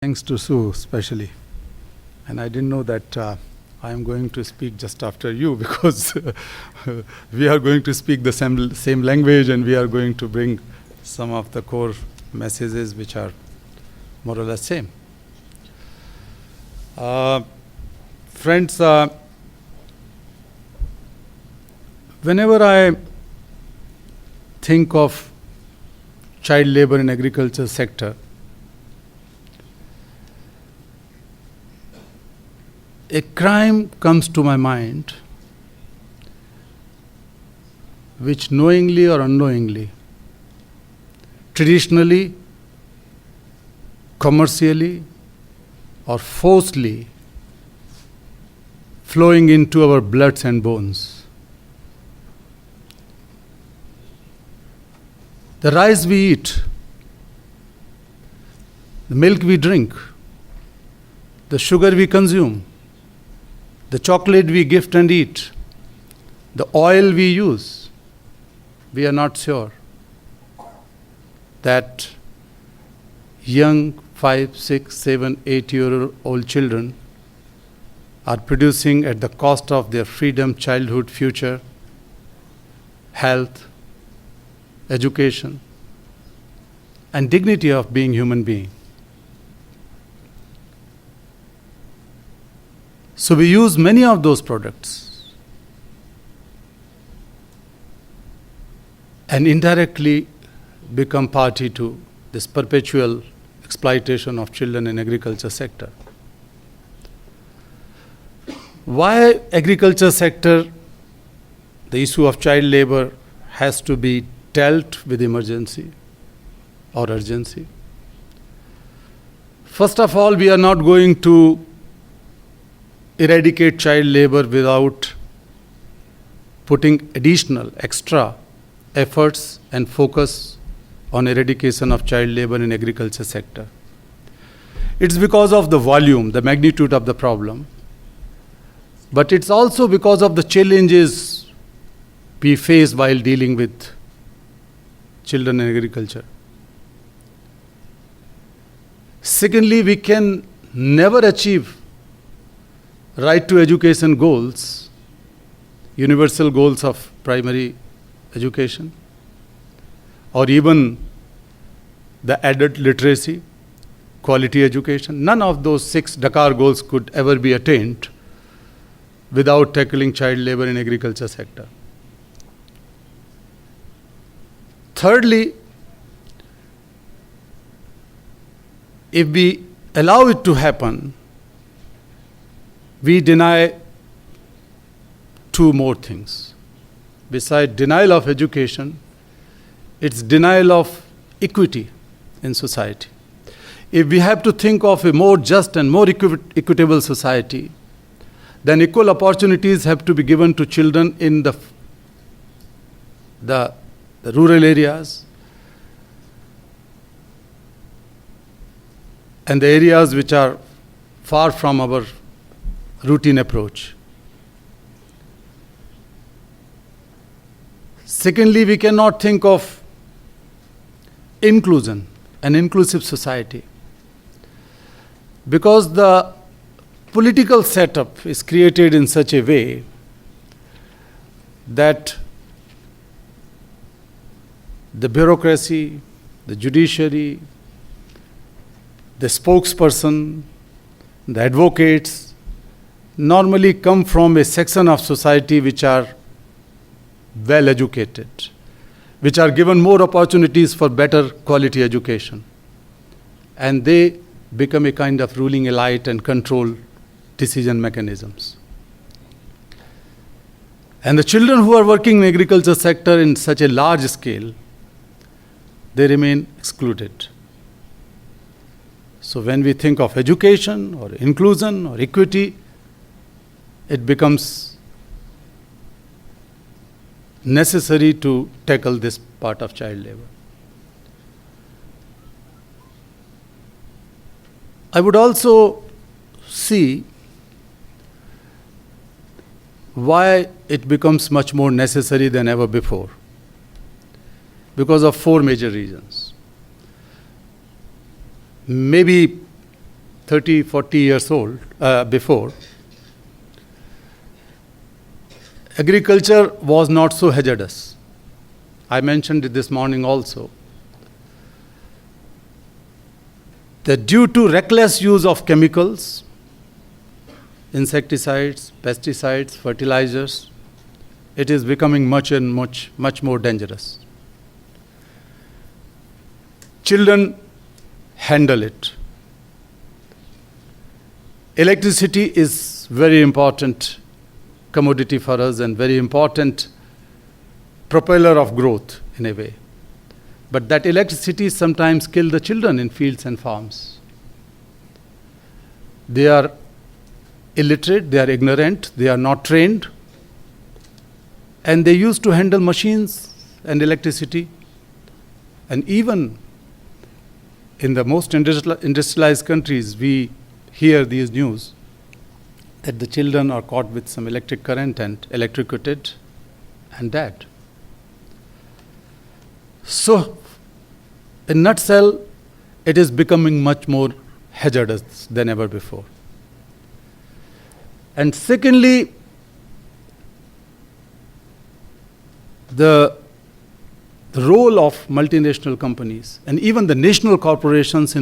Thanks to Sue, especially. And I didn't know that I am going to speak just after you because we are going to speak the same language and we are going to bring some of the core messages which are more or less same. Friends, whenever I think of child labor in agriculture sector, a crime comes to my mind which knowingly or unknowingly, traditionally, commercially, or forcefully flowing into our bloods and bones. The rice we eat, the milk we drink, the sugar we consume, the chocolate we gift and eat, the oil we use, we are not sure that young 5, 6, 7, 8-year-old children are producing at the cost of their freedom, childhood, future, health, education, and dignity of being human being. So we use many of those products and indirectly become party to this perpetual exploitation of children in agriculture sector. Why agriculture sector, the issue of child labor has to be dealt with emergency or urgency? First of all, we are not going to eradicate child labor without putting additional, extra efforts and focus on eradication of child labor in agriculture sector. It's because of the volume, the magnitude of the problem, but it's also because of the challenges we face while dealing with children in agriculture. Secondly, we can never achieve right to education goals, universal goals of primary education, or even the adult literacy, quality education. None of those 6 Dakar goals could ever be attained without tackling child labor in agriculture sector. Thirdly, if we allow it to happen, we deny 2 more things. Besides denial of education, it's denial of equity in society. If we have to think of a more just and more equitable society, then equal opportunities have to be given to children in the rural areas and the areas which are far from our routine approach. Secondly, we cannot think of inclusion, an inclusive society, because the political setup is created in such a way that the bureaucracy, the judiciary, the spokesperson, the advocates normally come from a section of society which are well educated, which are given more opportunities for better quality education. And they become a kind of ruling elite and control decision mechanisms. And the children who are working in agriculture sector in such a large scale, they remain excluded. So when we think of education or inclusion or equity, it becomes necessary to tackle this part of child labor. I would also see why it becomes much more necessary than ever before, because of 4 major reasons. Maybe 30, 40 years old, before, agriculture was not so hazardous. I mentioned it this morning also, that due to reckless use of chemicals, insecticides, pesticides, fertilizers, it is becoming much more dangerous. Children handle it. Electricity is very important commodity for us and very important propeller of growth in a way. But that electricity sometimes kills the children in fields and farms. They are illiterate, they are ignorant, they are not trained, and they used to handle machines and electricity. And even in the most industrialized countries, we hear these news that the children are caught with some electric current and electrocuted and dead. So, in a nutshell, it is becoming much more hazardous than ever before. And secondly, the role of multinational companies and even the national corporations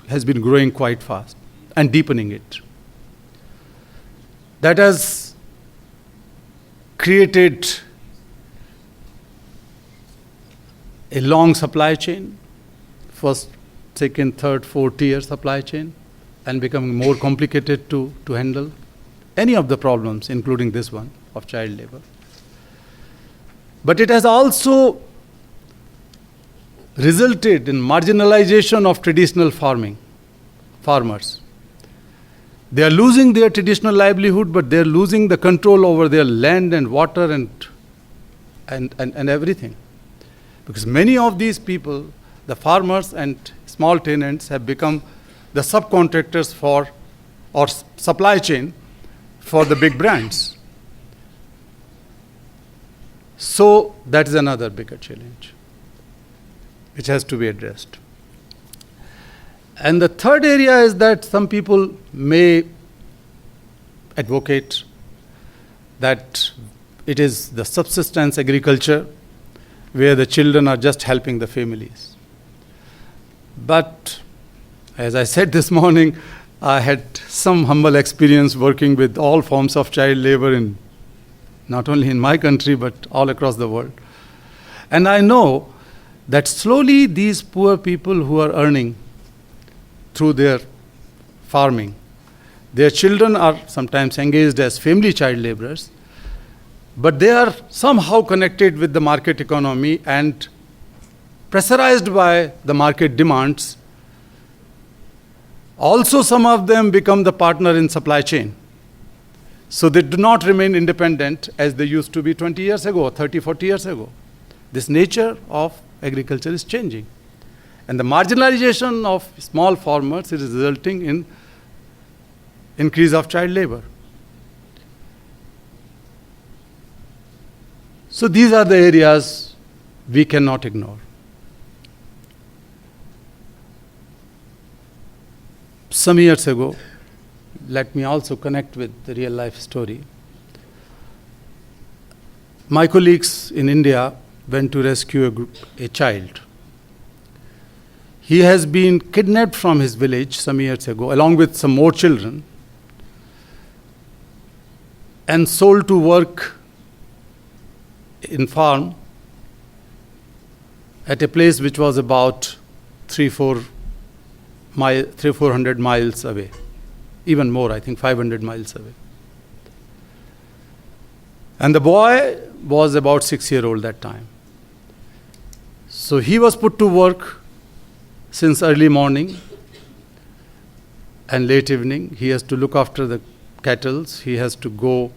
has been growing quite fast and deepening it. That has created a long supply chain, first, second, third, fourth tier supply chain, and becoming more complicated to handle any of the problems, including this one of child labor. But it has also resulted in marginalization of traditional farmers. They are losing their traditional livelihood, but they are losing the control over their land and water and everything. Because many of these people, the farmers and small tenants, have become the subcontractors for or supply chain for the big brands. So that is another bigger challenge which has to be addressed. And the third area is that some people may advocate that it is the subsistence agriculture where the children are just helping the families. But as I said this morning, I had some humble experience working with all forms of child labor not only in my country but all across the world. And I know that slowly these poor people who are earning through their farming, their children are sometimes engaged as family child laborers, but they are somehow connected with the market economy and pressurized by the market demands. Also, some of them become the partner in supply chain. So they do not remain independent as they used to be 20 years ago, 30, 40 years ago. This nature of agriculture is changing. And the marginalization of small farmers is resulting in increase of child labor. So these are the areas we cannot ignore. Some years ago, let me also connect with the real life story. My colleagues in India went to rescue a child. He has been kidnapped from his village some years ago, along with some more children, and sold to work in farm at a place which was about 300-400 miles away. Even more, I think 500 miles away. And the boy was about 6-year-old that time. So he was put to work since early morning and late evening. He has to look after the cattle. He has to go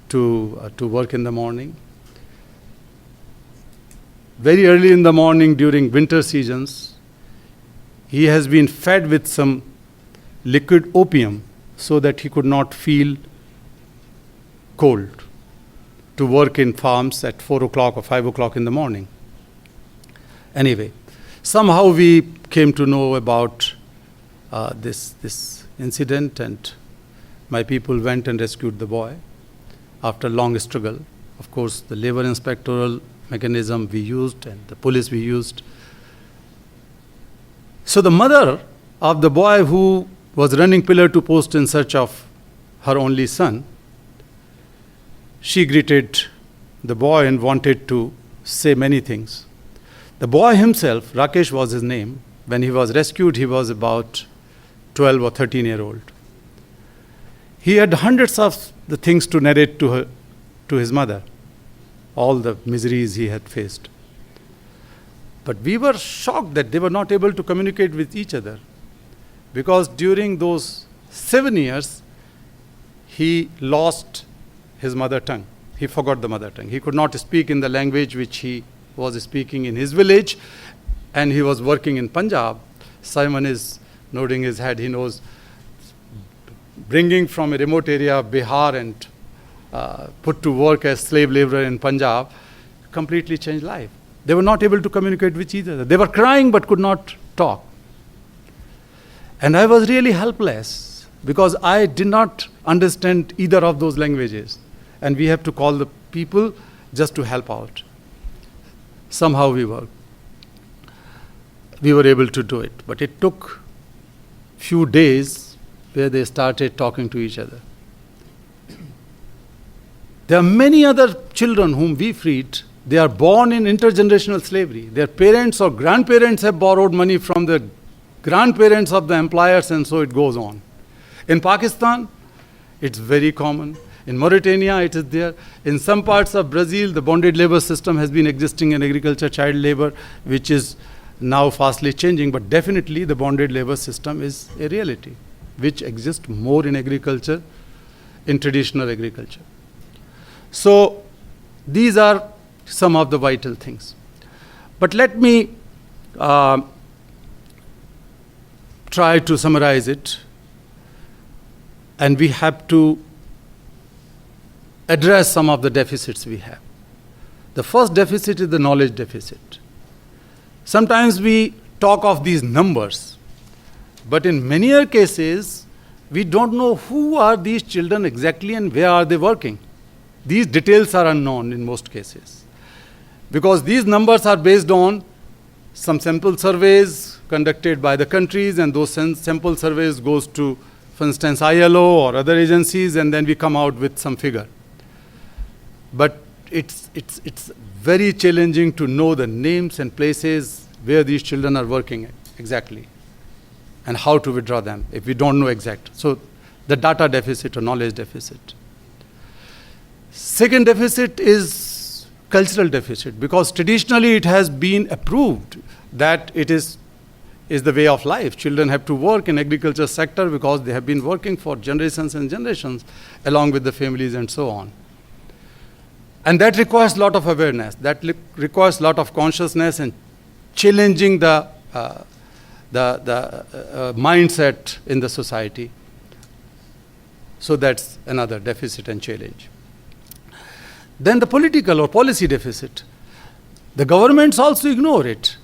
to work in the morning. Very early in the morning during winter seasons, he has been fed with some liquid opium so that he could not feel cold, to work in farms at 4 o'clock or 5 o'clock in the morning. Anyway, somehow we came to know about this incident, and my people went and rescued the boy after a long struggle. Of course, the labor inspectoral mechanism we used and the police we used. So the mother of the boy who was running pillar to post in search of her only son, she greeted the boy and wanted to say many things. The boy himself, Rakesh was his name, when he was rescued, he was about 12 or 13-year-old. He had hundreds of the things to narrate to his mother, all the miseries he had faced. But we were shocked that they were not able to communicate with each other, because during those 7 years, he lost his mother tongue. He forgot the mother tongue. He could not speak in the language which he was speaking in his village, and he was working in Punjab. Simon is nodding his head. He knows, bringing from a remote area, Bihar, and put to work as slave laborer in Punjab, completely changed life. They were not able to communicate with each other. They were crying but could not talk. And I was really helpless because I did not understand either of those languages. And we have to call the people just to help out. Somehow we were able to do it. But it took few days where they started talking to each other. There are many other children whom we freed. They are born in intergenerational slavery. Their parents or grandparents have borrowed money from the grandparents of the employers, and so it goes on. In Pakistan, it's very common. In Mauritania, it is there. In some parts of Brazil, the bonded labor system has been existing in agriculture, child labor, which is now fastly changing. But definitely, the bonded labor system is a reality, which exists more in agriculture, in traditional agriculture. So these are some of the vital things. But let me try to summarize it. And we have to address some of the deficits we have. The first deficit is the knowledge deficit. Sometimes we talk of these numbers, but in many other cases, we don't know who are these children exactly and where are they working. These details are unknown in most cases, because these numbers are based on some sample surveys conducted by the countries, and those sample surveys goes to, for instance, ILO or other agencies, and then we come out with some figure. But it's very challenging to know the names and places where these children are working exactly, and how to withdraw them if we don't know exact. So the data deficit or knowledge deficit. Second deficit is cultural deficit, because traditionally it has been approved that it is the way of life. Children have to work in agriculture sector because they have been working for generations and generations along with the families and so on. And that requires a lot of awareness. That requires a lot of consciousness and challenging the mindset in the society. So that's another deficit and challenge. Then the political or policy deficit. The governments also ignore it,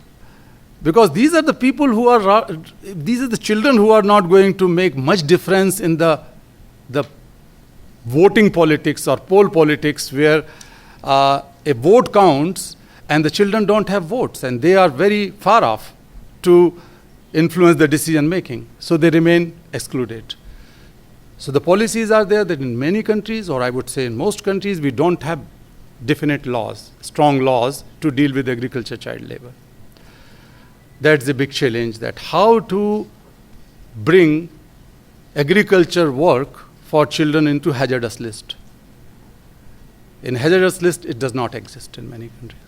because these are the people who are, these are the children who are not going to make much difference in the voting politics or poll politics, where a vote counts and the children don't have votes and they are very far off to influence the decision making. So they remain excluded. So the policies are there that in many countries, or I would say in most countries, we don't have definite laws, strong laws to deal with agriculture child labor. That's the big challenge, that how to bring agriculture work for children into hazardous list. In hazardous list, it does not exist in many countries,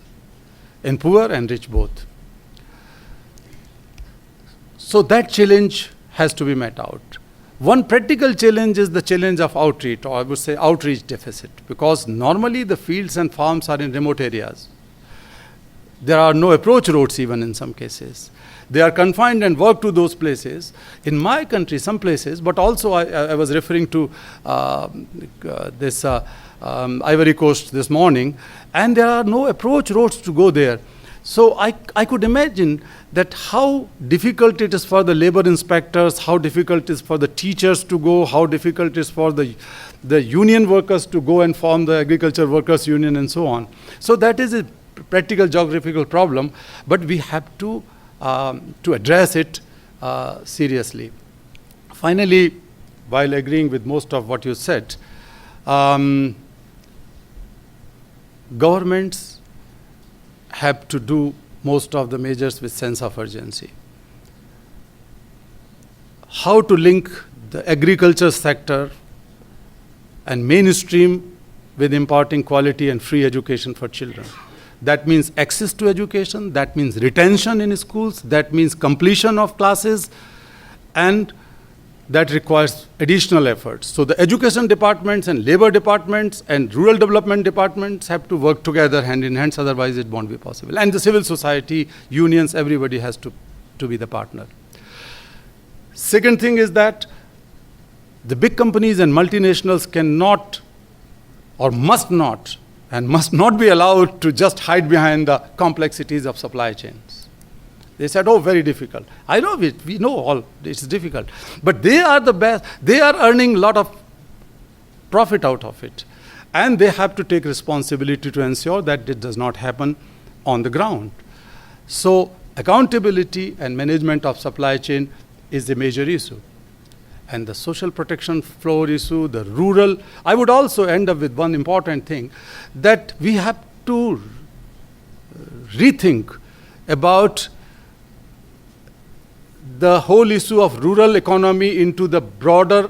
in poor and rich both. So that challenge has to be met out. One practical challenge is the challenge of outreach, or I would say outreach deficit, because normally the fields and farms are in remote areas. There are no approach roads even in some cases. They are confined and work to those places. In my country, some places, but also I was referring to Ivory Coast this morning, and there are no approach roads to go there. So I could imagine that how difficult it is for the labor inspectors, how difficult it is for the teachers to go, how difficult it is for the union workers to go and form the agriculture workers union and so on. So that is a practical geographical problem, but we have to address it seriously. Finally, while agreeing with most of what you said, governments have to do most of the measures with sense of urgency. How to link the agriculture sector and mainstream with imparting quality and free education for children. That means access to education, that means retention in schools, that means completion of classes, and that requires additional efforts. So the education departments and labor departments and rural development departments have to work together hand in hand, otherwise it won't be possible. And the civil society, unions, everybody has to be the partner. Second thing is that the big companies and multinationals cannot or must not be allowed to just hide behind the complexities of supply chains. They said, oh, very difficult. I know it, we know all, it's difficult. But they are the best, they are earning a lot of profit out of it. And they have to take responsibility to ensure that it does not happen on the ground. So accountability and management of supply chain is a major issue. And the social protection floor issue, the rural, I would also end up with one important thing, that we have to rethink about the whole issue of rural economy into the broader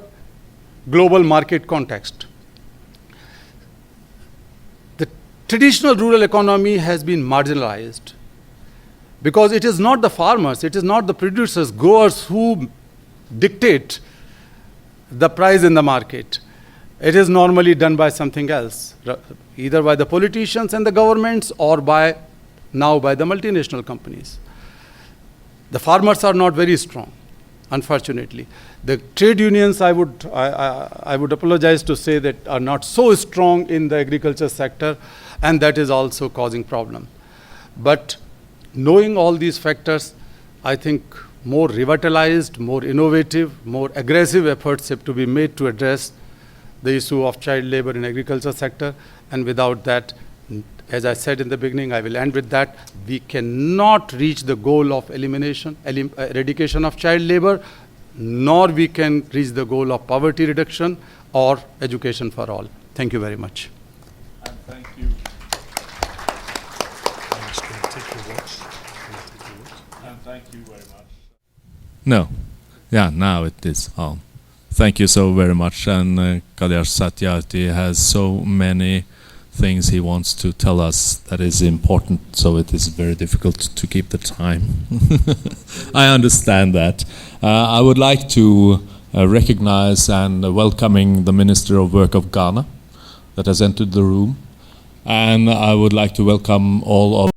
global market context. The traditional rural economy has been marginalized because it is not the farmers, it is not the producers, growers who dictate the price in the market. It is normally done by something else, either by the politicians and the governments or now by the multinational companies. The farmers are not very strong, unfortunately. The trade unions, I would apologize to say, that are not so strong in the agriculture sector, and that is also causing problem. But knowing all these factors, I think more revitalized, more innovative, more aggressive efforts have to be made to address the issue of child labor in agriculture sector, and without that, as I said in the beginning, I will end with that, we cannot reach the goal of eradication of child labor, nor we can reach the goal of poverty reduction or education for all. Thank you very much. And thank you. And thank you very much. No. Yeah, now it is on. Thank you so very much. And Kailash Satyarthi has so many things he wants to tell us that is important, so it is very difficult to keep the time. I understand that. I would like to recognize and welcoming the Minister of Work of Ghana that has entered the room, and I would like to welcome all of